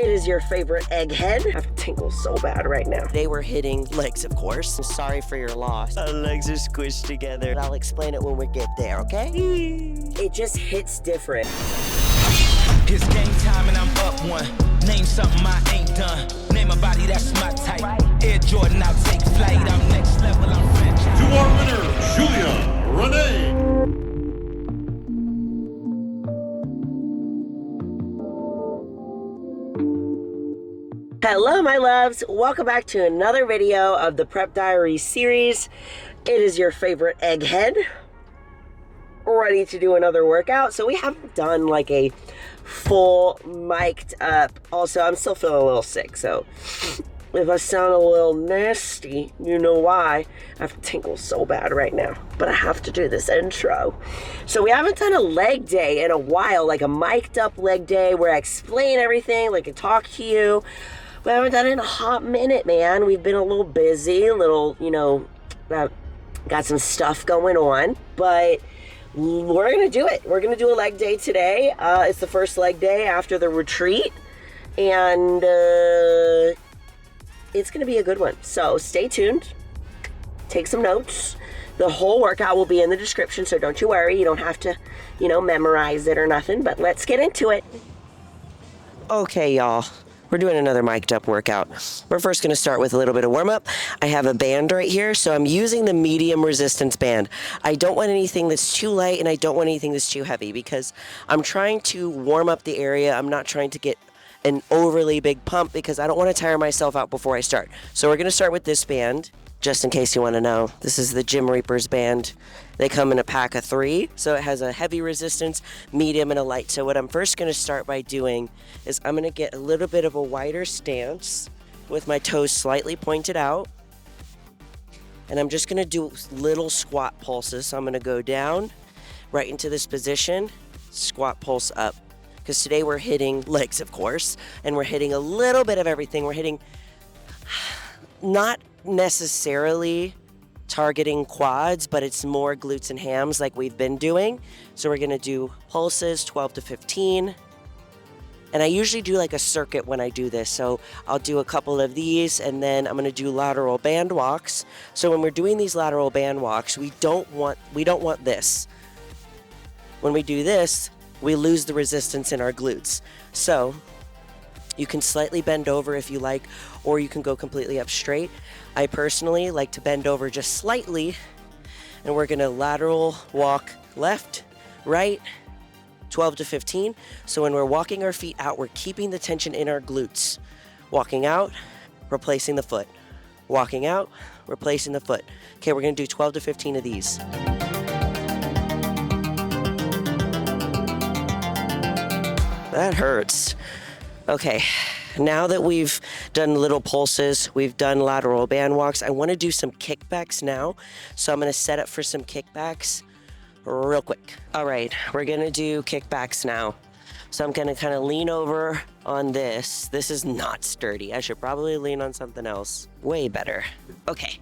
It is your favorite egghead. I have tingles so bad right now. They were hitting legs, of course. I'm sorry for your loss. Our legs are squished together. I'll explain it when we get there, okay? It just hits different. It's game time and I'm up one. Name something I ain't done. Name a body that's my type. Air Jordan, I'll take flight. I'm next level, I'm franchise. To our winner, Julia Renee. Hello, my loves. Welcome back to another video of the Prep Diaries series. It is your favorite egghead. Ready to do another workout. So we haven't done like a full mic'd up. Also, I'm still feeling a little sick, so if I sound a little nasty, you know why. I have tingles so bad right now, but I have to do this intro. So we haven't done a leg day in a while, like a mic'd up leg day where I explain everything, like I talk to you. We haven't done it in a hot minute, man. We've been a little busy, a little, you know, got some stuff going on, but we're gonna do it. We're gonna do a leg day today. It's the first leg day after the retreat, and it's gonna be a good one. So stay tuned, take some notes. The whole workout will be in the description, so don't you worry. You don't have to, you know, memorize it or nothing, but let's get into it. Okay, y'all. We're doing another mic'd up workout. We're first gonna start with a little bit of warm up. I have a band right here, so I'm using the medium resistance band. I don't want anything that's too light and I don't want anything that's too heavy because I'm trying to warm up the area. I'm not trying to get an overly big pump because I don't want to tire myself out before I start. So we're gonna start with this band, just in case you wanna know. This is the Gym Reapers band. They come in a pack of 3, so it has a heavy resistance, medium, and a light. So what I'm first gonna start by doing is I'm gonna get a little bit of a wider stance with my toes slightly pointed out. And I'm just gonna do little squat pulses. So I'm gonna go down right into this position, squat pulse up. Because today we're hitting legs, of course, and we're hitting a little bit of everything. We're hitting not necessarily targeting quads, but it's more glutes and hams like we've been doing. So we're gonna do pulses, 12 to 15. And I usually do like a circuit when I do this. So I'll do a couple of these and then I'm gonna do lateral band walks. So when we're doing these lateral band walks, we don't want this. When we do this, we lose the resistance in our glutes. So you can slightly bend over if you like, or you can go completely up straight. I personally like to bend over just slightly, and we're gonna lateral walk left, right, 12 to 15. So when we're walking our feet out, we're keeping the tension in our glutes. Walking out, replacing the foot. Walking out, replacing the foot. Okay, we're gonna do 12 to 15 of these. That hurts. Okay, now that we've done little pulses, we've done lateral band walks, I want to do some kickbacks now. So I'm going to set up for some kickbacks real quick. All right, we're going to do kickbacks now. So I'm going to kind of lean over on this. This is not sturdy. I should probably lean on something else. Way better. Okay.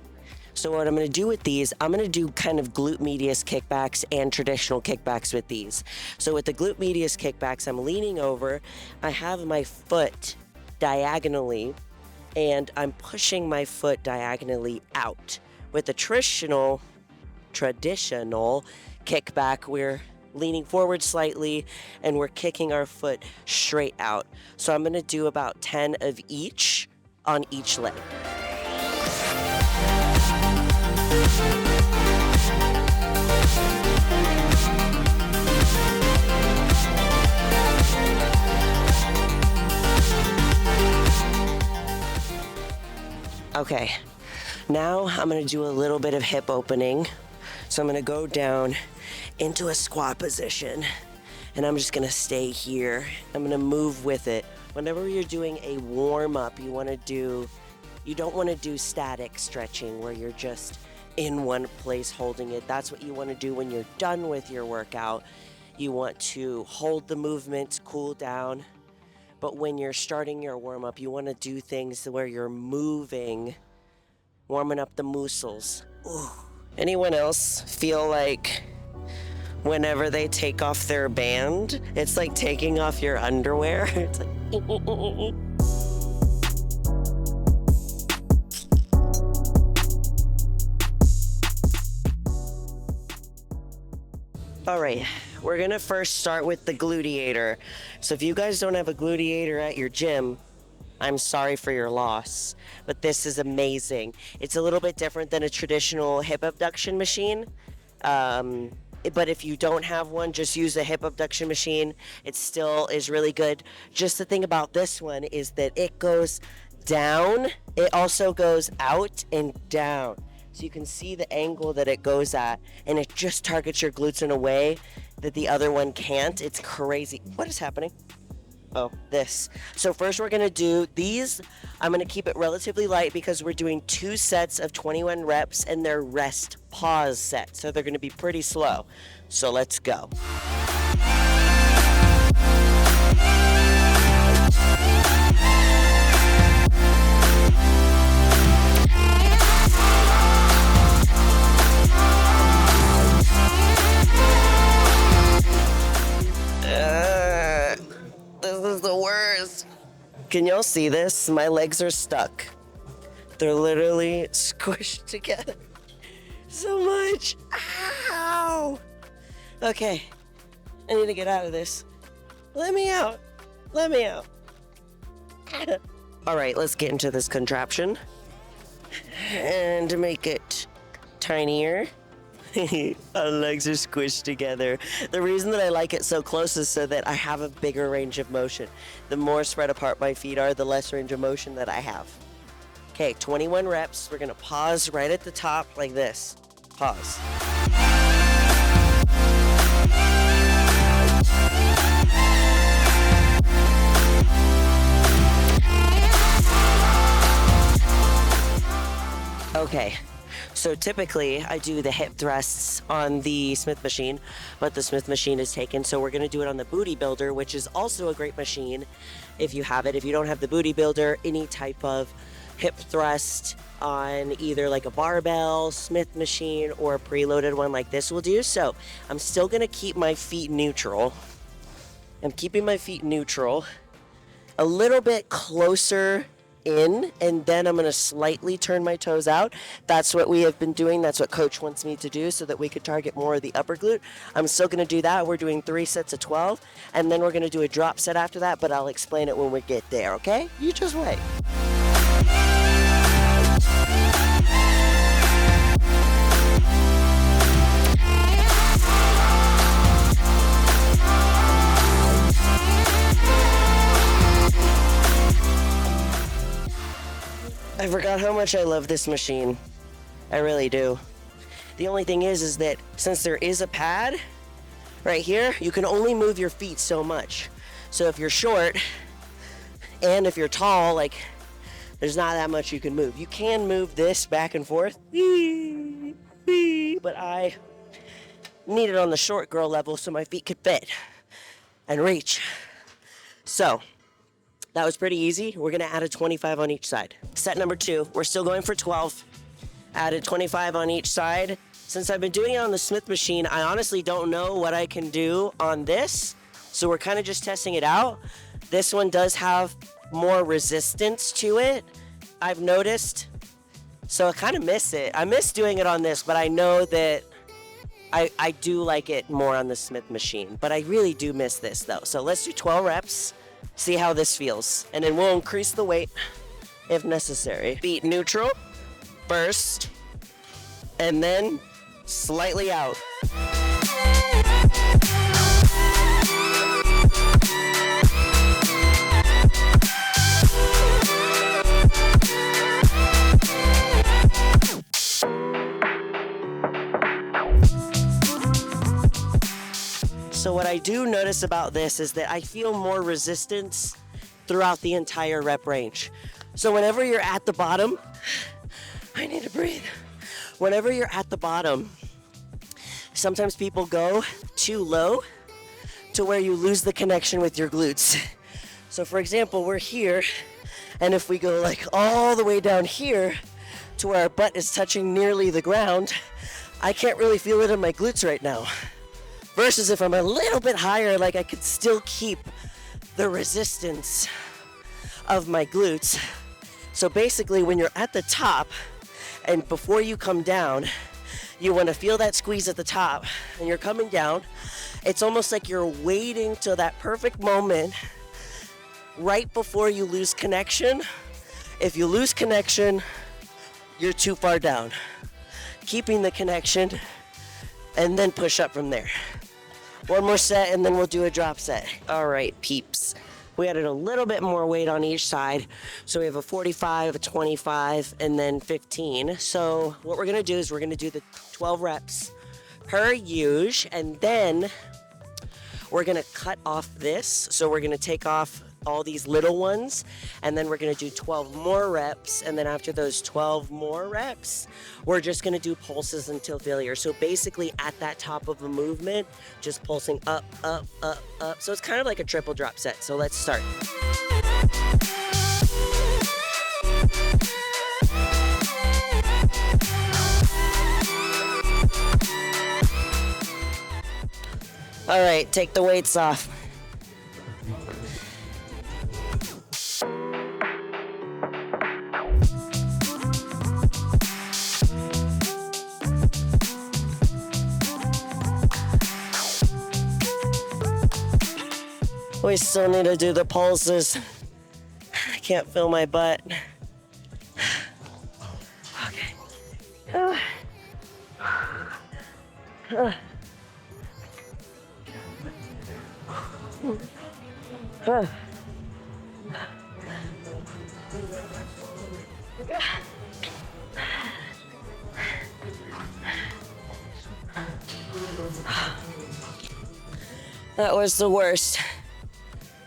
So what I'm gonna do with these, I'm gonna do kind of glute medius kickbacks and traditional kickbacks with these. So with the glute medius kickbacks, I'm leaning over, I have my foot diagonally, and I'm pushing my foot diagonally out. With the traditional kickback, we're leaning forward slightly and we're kicking our foot straight out. So I'm gonna do about 10 of each on each leg. Okay, now I'm gonna do a little bit of hip opening. So I'm gonna go down into a squat position and I'm just gonna stay here. I'm gonna move with it. Whenever you're doing a warm up, you don't wanna do static stretching where you're just in one place holding it. That's what you wanna do when you're done with your workout. You want to hold the movements, cool down. But when you're starting your warm-up, you want to do things where you're moving, warming up the muscles. Ooh. Anyone else feel like whenever they take off their band, it's like taking off your underwear? It's like, All right, we're gonna first start with the gluteator. So if you guys don't have a gluteator at your gym, I'm sorry for your loss, but this is amazing. It's a little bit different than a traditional hip abduction machine. But if you don't have one, just use a hip abduction machine. It still is really good. Just the thing about this one is that it goes down. It also goes out and down. So you can see the angle that it goes at, and it just targets your glutes in a way that the other one can't. It's crazy. What is happening? Oh, this. So first we're gonna do these. I'm gonna keep it relatively light because we're doing 2 sets of 21 reps and they're rest pause sets. So they're gonna be pretty slow. So let's go. This is the worst. Can y'all see this? My legs are stuck. They're literally squished together so much. Ow! Okay, I need to get out of this. Let me out. Let me out. All right, let's get into this contraption and make it tinier. Our legs are squished together. The reason that I like it so close is so that I have a bigger range of motion. The more spread apart my feet are, the less range of motion that I have. Okay, 21 reps. We're gonna pause right at the top like this. Pause. Okay. So typically I do the hip thrusts on the Smith machine, but the Smith machine is taken. So we're gonna do it on the Booty Builder, which is also a great machine if you have it. If you don't have the Booty Builder, any type of hip thrust on either like a barbell, Smith machine, or a preloaded one like this will do. So I'm still gonna keep my feet neutral. I'm keeping my feet neutral, a little bit closer in, and then I'm gonna slightly turn my toes out. That's what we have been doing. That's what coach wants me to do so that we could target more of the upper glute. I'm still gonna do that. We're doing 3 sets of 12, and then we're gonna do a drop set after that, but I'll explain it when we get there, okay? You just wait. I forgot how much I love this machine. I really do. The only thing is that since there is a pad right here, you can only move your feet so much. So if you're short and if you're tall, like, there's not that much you can move. You can move this back and forth, but I need it on the short girl level so my feet could fit and reach. So that was pretty easy. We're gonna add a 25 on each side. Set number 2, we're still going for 12. Added 25 on each side. Since I've been doing it on the Smith machine, I honestly don't know what I can do on this. So we're kind of just testing it out. This one does have more resistance to it, I've noticed. So I kind of miss it. I miss doing it on this, but I know that I do like it more on the Smith machine. But I really do miss this though. So let's do 12 reps. See how this feels, and then we'll increase the weight if necessary. Feet neutral first, and then slightly out. So what I do notice about this is that I feel more resistance throughout the entire rep range. So whenever you're at the bottom, I need to breathe. Whenever you're at the bottom, sometimes people go too low to where you lose the connection with your glutes. So for example, we're here, and if we go like all the way down here to where our butt is touching nearly the ground, I can't really feel it in my glutes right now. Versus if I'm a little bit higher, like I could still keep the resistance of my glutes. So basically when you're at the top and before you come down, You want to feel that squeeze at the top, and you're coming down. It's almost like you're waiting till that perfect moment right before you lose connection. If you lose connection, you're too far down. Keeping the connection, and then push up from there. One more set, and then we'll do a drop set. All right, peeps. We added a little bit more weight on each side. So we have a 45, a 25, and then 15. So what we're gonna do is we're gonna do the 12 reps per use, and then we're gonna cut off this. So we're gonna take off all these little ones, and then we're gonna do 12 more reps, and then after those 12 more reps, we're just gonna do pulses until failure. So basically at that top of a movement, just pulsing up, up, up, up. So it's kind of like a triple drop set. So let's start. All right, take the weights off. We still need to do the pulses. I can't feel my butt. Okay. That was the worst.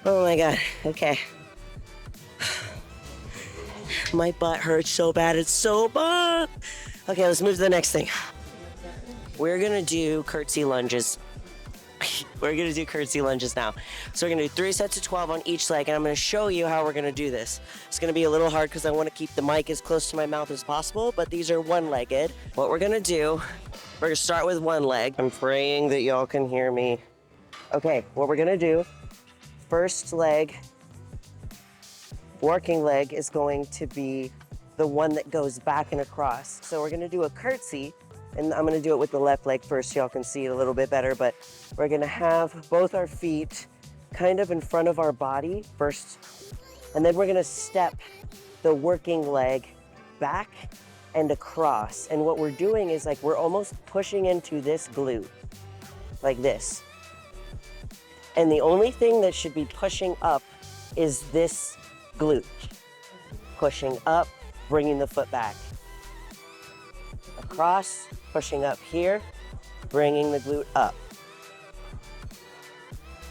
Oh my God, okay. My butt hurts so bad, it's so bad. Okay, let's move to the next thing. We're gonna do curtsy lunges. We're gonna do curtsy lunges now. So we're gonna do 3 sets of 12 on each leg, and I'm gonna show you how we're gonna do this. It's gonna be a little hard because I wanna keep the mic as close to my mouth as possible, but these are one-legged. What we're gonna do, we're gonna start with one leg. I'm praying that y'all can hear me. Okay, what we're gonna do, first leg, working leg is going to be the one that goes back and across. So we're gonna do a curtsy, and I'm gonna do it with the left leg first so y'all can see it a little bit better, but we're gonna have both our feet kind of in front of our body first, and then we're gonna step the working leg back and across. And what we're doing is like we're almost pushing into this glute, like this. And the only thing that should be pushing up is this glute. Pushing up, bringing the foot back. Across, pushing up here, bringing the glute up.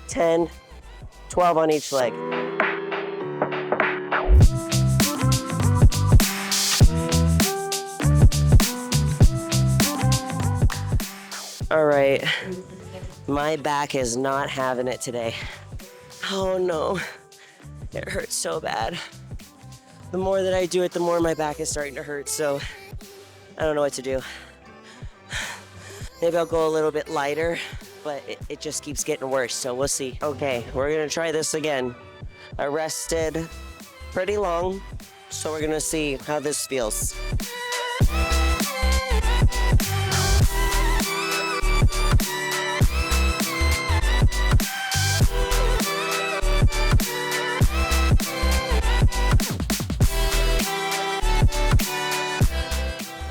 10, 12 on each leg. All right. My back is not having it today. Oh no, it hurts so bad. The more that I do it, the more my back is starting to hurt, so I don't know what to do. Maybe I'll go a little bit lighter, but it just keeps getting worse, so we'll see. Okay, we're gonna try this again. I rested pretty long, so we're gonna see how this feels.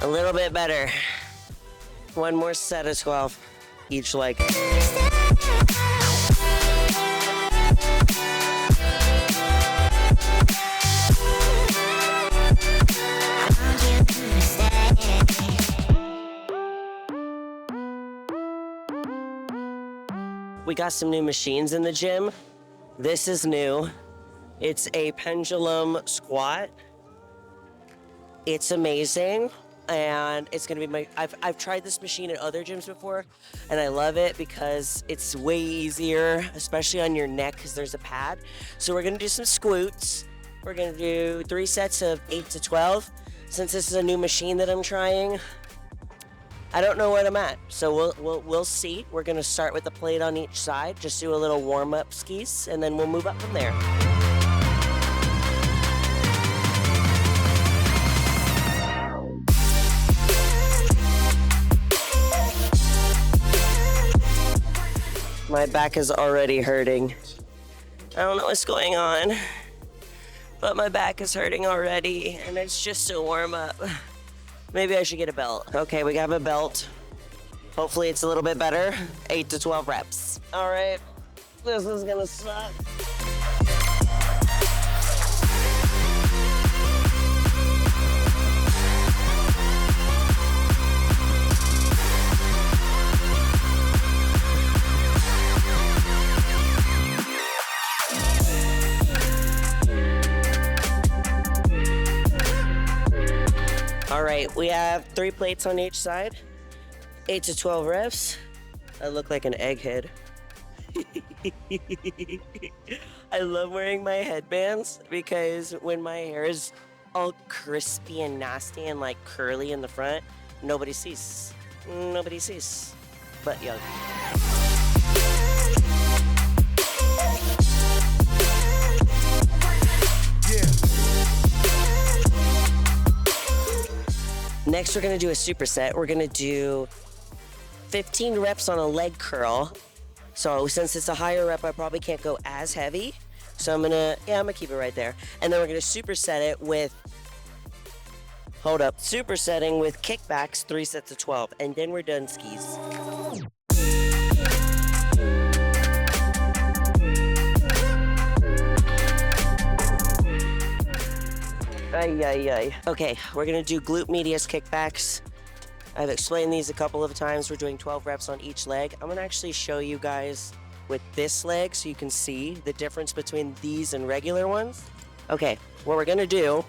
A little bit better. One more set of 12 each leg. We got some new machines in the gym. This is new. It's a pendulum squat. It's amazing. And it's gonna be I've tried this machine at other gyms before, and I love it because it's way easier, especially on your neck because there's a pad. So we're gonna do some squats. We're gonna do 3 sets of 8 to 12. Since this is a new machine that I'm trying, I don't know what I'm at. So we'll see. We're gonna start with the plate on each side, just do a little warm-up skis, and then we'll move up from there. My back is already hurting. I don't know what's going on, but my back is hurting already, and it's just a warm up. Maybe I should get a belt. Okay, we have a belt. Hopefully it's a little bit better. 8 to 12 reps. All right, this is gonna suck. All right, we have 3 plates on each side, 8 to 12 reps. I look like an egghead. I love wearing my headbands because when my hair is all crispy and nasty and like curly in the front, nobody sees. Nobody sees, but young. Next, we're gonna do a superset. We're gonna do 15 reps on a leg curl. So since it's a higher rep, I probably can't go as heavy. So I'm gonna keep it right there. And then we're gonna superset it with, supersetting with kickbacks, 3 sets of 12. And then we're done skis. Okay, we're gonna do glute medius kickbacks. I've explained these a couple of times. We're doing 12 reps on each leg. I'm gonna actually show you guys with this leg so you can see the difference between these and regular ones. Okay, what we're gonna do,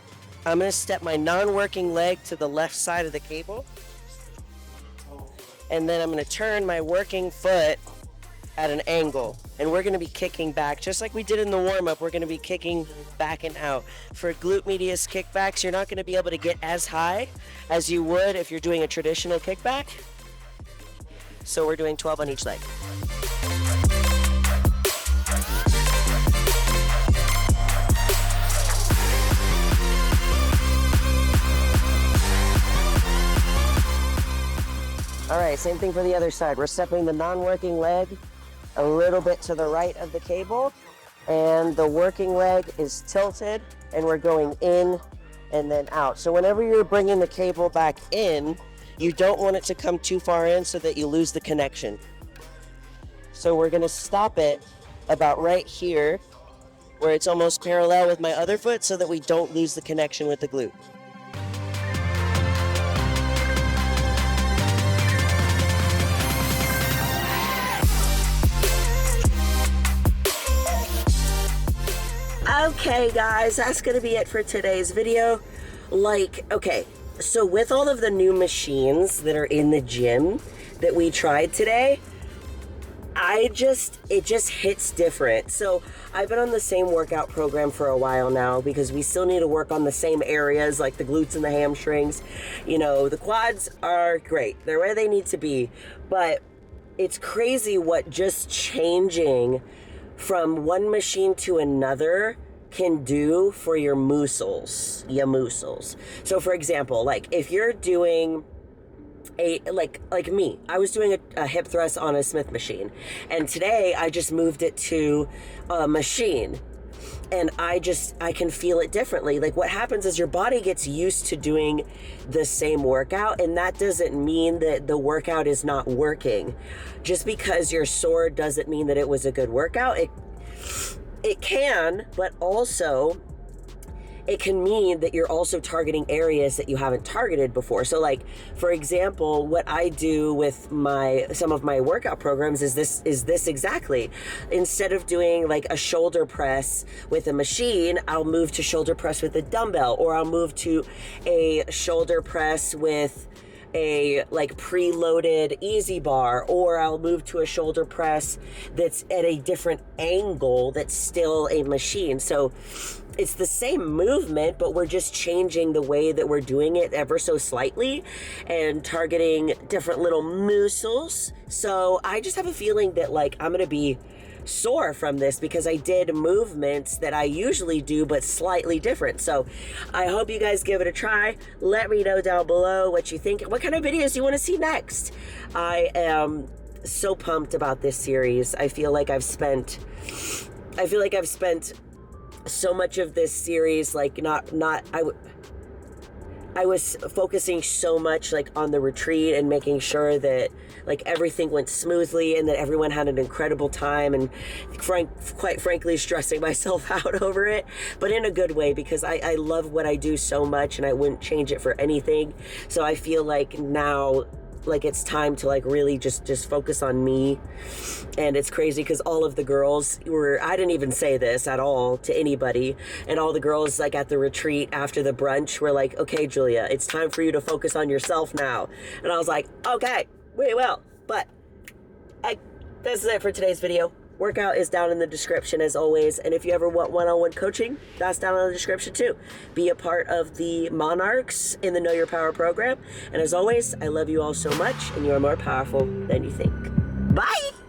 I'm gonna step my non-working leg to the left side of the cable. And then I'm gonna turn my working foot at an angle. And we're gonna be kicking back, just like we did in the warm-up, we're gonna be kicking back and out. For glute medius kickbacks, you're not gonna be able to get as high as you would if you're doing a traditional kickback. So we're doing 12 on each leg. All right, same thing for the other side. We're stepping the non-working leg a little bit to the right of the cable, and the working leg is tilted, and we're going in and then out. So whenever you're bringing the cable back in, you don't want it to come too far in so that you lose the connection. So we're gonna stop it about right here, where it's almost parallel with my other foot so that we don't lose the connection with the glute. Okay guys, that's gonna be it for today's video. Okay, so with all of the new machines that are in the gym that we tried today, it just hits different. So I've been on the same workout program for a while now because we still need to work on the same areas like the glutes and the hamstrings. You know, the quads are great, they're where they need to be, but it's crazy what just changing from one machine to another can do for your muscles. So for example, like if you're doing like me, I was doing a hip thrust on a Smith machine, and today I just moved it to a machine, and I can feel it differently. Like what happens is your body gets used to doing the same workout, and that doesn't mean that the workout is not working. Just because you're sore doesn't mean that it was a good workout. It can, but also it can mean that you're also targeting areas that you haven't targeted before. So like, for example, what I do with some of my workout programs is this exactly. Instead of doing like a shoulder press with a machine, I'll move to shoulder press with a dumbbell, or I'll move to a shoulder press with a like preloaded easy bar, or I'll move to a shoulder press that's at a different angle that's still a machine. So it's the same movement, but we're just changing the way that we're doing it ever so slightly and targeting different little muscles. So I just have a feeling that like I'm gonna be sore from this because I did movements that I usually do but slightly different. So I hope you guys give it a try. Let me know down below what you think. What kind of videos do you want to see next? I am so pumped about this series. I feel like I've spent so much of this series, like I was focusing so much like on the retreat and making sure that like everything went smoothly and that everyone had an incredible time, and quite frankly stressing myself out over it, but in a good way, because I love what I do so much and I wouldn't change it for anything. So I feel like now, like, it's time to like really just focus on me. And it's crazy because all of the girls I didn't even say this at all to anybody, and all the girls like at the retreat after the brunch were like, okay, Julia, it's time for you to focus on yourself now. And I was like, okay, we will. But this is it for today's video. Workout is down in the description as always, and if you ever want one-on-one coaching, that's down in the description too. Be a part of the Monarchs in the Know Your Power program. And as always, I love you all so much, and you are more powerful than you think. Bye!